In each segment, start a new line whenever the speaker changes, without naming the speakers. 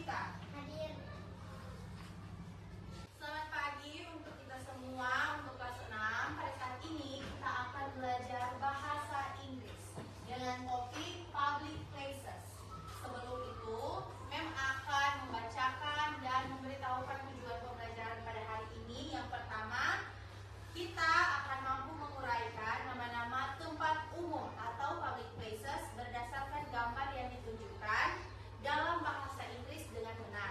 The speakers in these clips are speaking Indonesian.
Ardika?
Hadir.
Selamat pagi untuk kita semua, untuk kelas 6. Pada saat ini kita akan belajar bahasa Inggris dengan topik public places. Sebelum itu, Mem akan membacakan dan memberitahukan tujuan pembelajaran pada hari ini. Yang pertama, kita akan mampu menguraikan nama-nama tempat umum atau public places berdasarkan gambar yang ditunjukkan dalam bahasa Inggris dengan benar.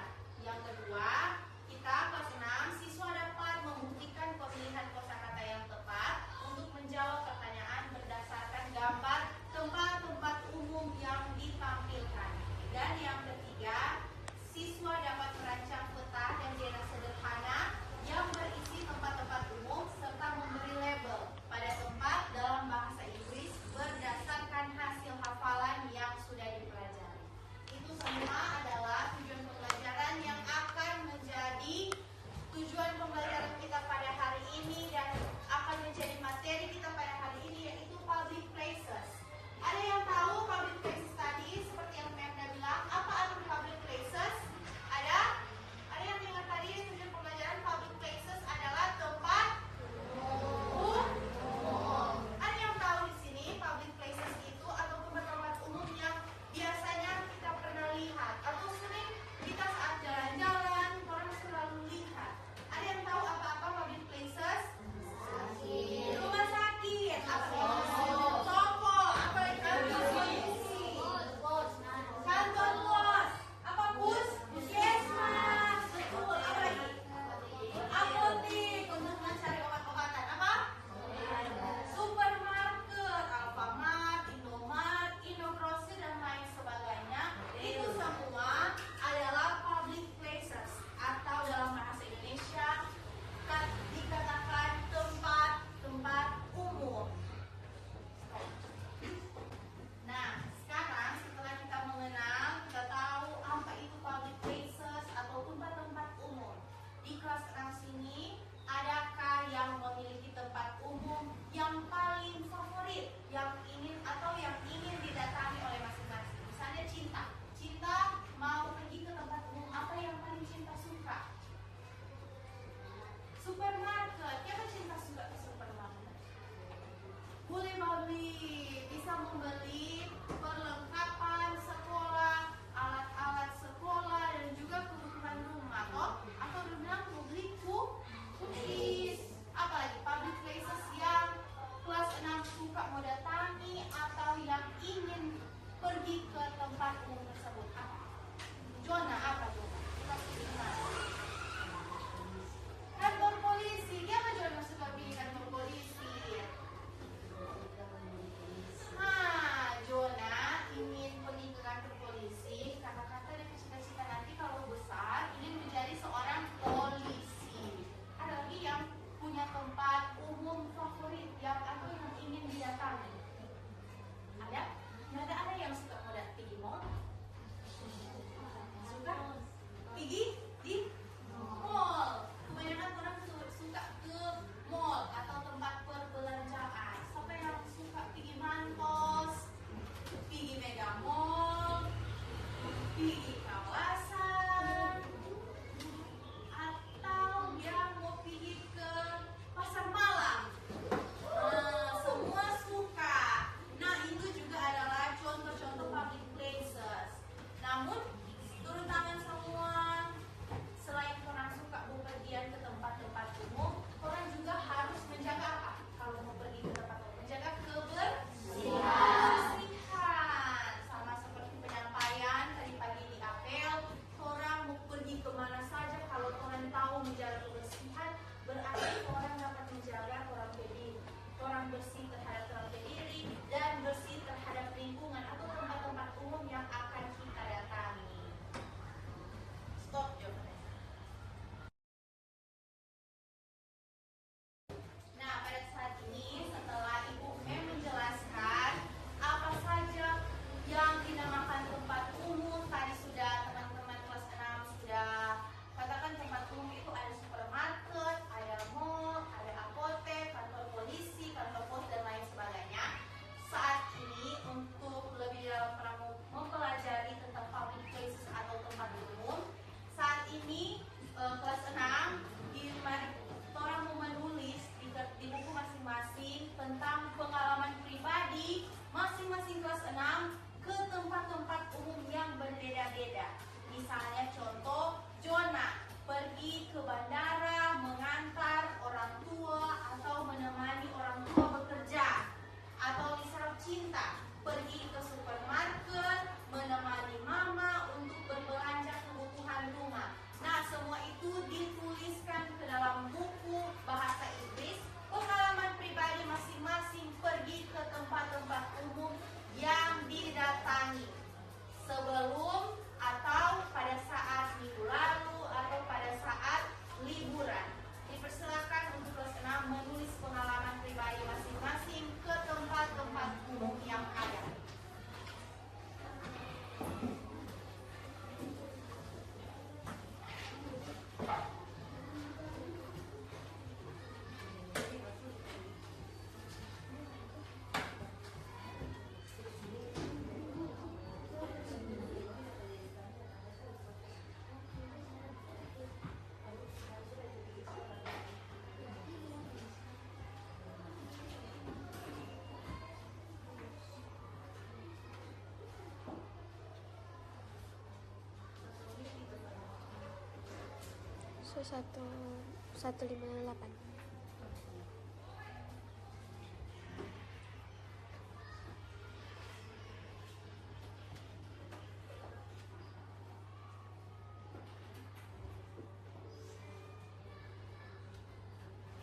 158.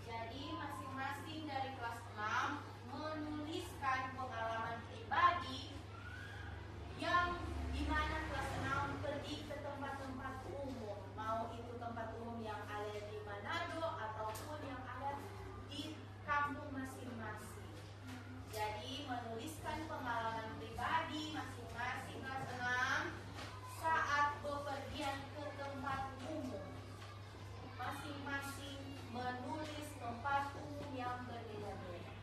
Jadi masing-masing dari kelas 6 menuliskan pengalaman pribadi yang dimana kelas 6 pergi ke tempat-tempat umum, mau itu tempat umum yang ada di Manado ataupun yang ada di kampung masing-masing. Jadi menuliskan pengalaman pribadi masing-masing kelas 6 saat bepergian ke tempat umum. Masing-masing menulis tempat umum yang berbeda-beda.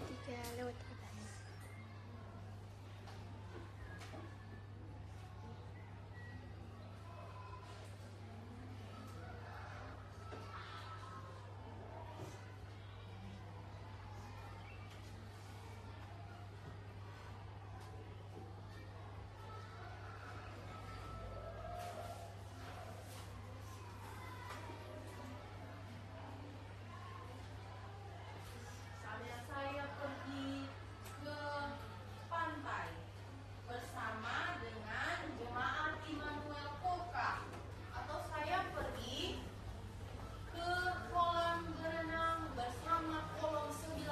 Tiga lewat atas.
Saya pergi ke pantai bersama dengan jemaat Immanuel Koka, atau saya pergi ke kolam berenang bersama kolom 19.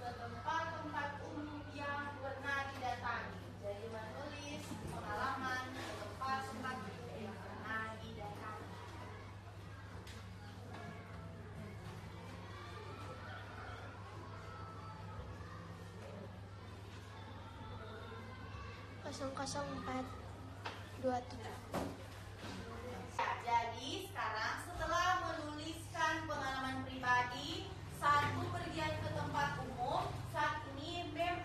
Ke tempat-tempat umum yang pernah didatangi. Jadi menulis pengalaman ke tempat-tempat yang pernah didatangi.
Kosong 427.
Jadi sekarang setelah menuliskan pengalaman pribadi saat bepergian ke tempat umum, saat ini Mem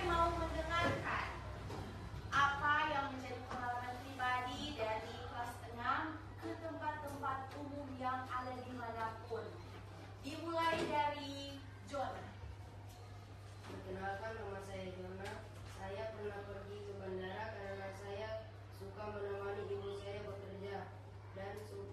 mau mendengarkan apa yang menjadi pengalaman pribadi dari kelas 6 ke tempat-tempat umum yang ada dimanapun. Dimulai dari John.
Perkenalkan, nama saya Jona. Saya pernah pergi ke bandara karena saya suka menemani ibu saya bekerja dan suka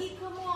pergi ke mall.